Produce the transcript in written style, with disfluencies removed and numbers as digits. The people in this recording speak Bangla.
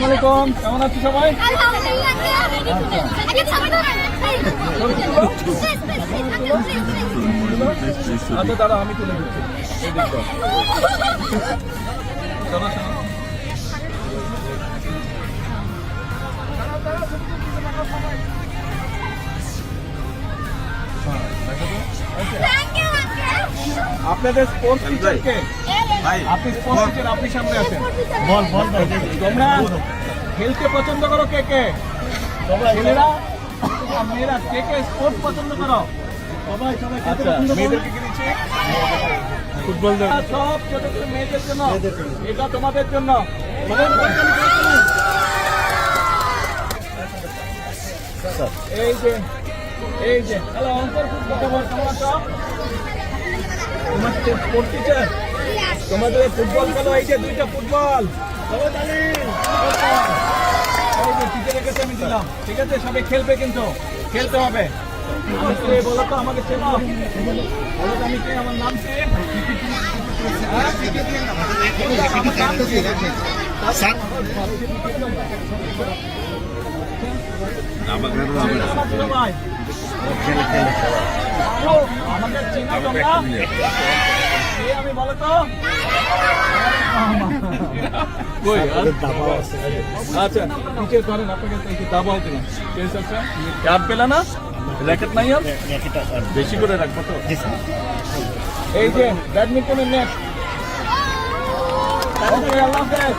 আসসালামু আলাইকুম, কেমন আছো সবাই? আচ্ছা দাদা, আমি তুলে দিচ্ছি। এই দেখো চলো চলো। আপনাদের স্পোর্টস টিচার কে? আপনি স্পোর্টস টিচার, আপনি সামনে আছেন। বল বল তোমরা খেলতে পছন্দ করো কে কে? ছেলেরা আর মেয়েরা কে কে স্পোর্টস পছন্দ করো? সবাই সবাই। মেয়েদেরকে কি দিচ্ছি? ফুটবল। সব ছোট ছোট মেয়েদের জন্য, এটা তোমাদের জন্য। এই যে এই যে হ্যালো অন্তর, কেমন আছো? তোমার স্পোর্টস টিচার, তোমাদের ফুটবল খেলো। এই যে দুইটা ফুটবল, টিচারের কাছে আমি দিলাম। ঠিক আছে, সবাই খেলবে, কিন্তু খেলতে হবে। বলো তো আমাকে চেনো? বলো তো আমি কে, আমার নাম কে? আমাদের চেনো তোমরা? আমি বলো তো। আচ্ছা টিচার করেন, আপনাকে দাবাও দিলাম। ক্যাপ পেলা না? র্যাকেট নাই আর বেশি করে রাখবো তো। এই যে ব্যাডমিন্টনের নেট। আল্লাহ হাফেজ।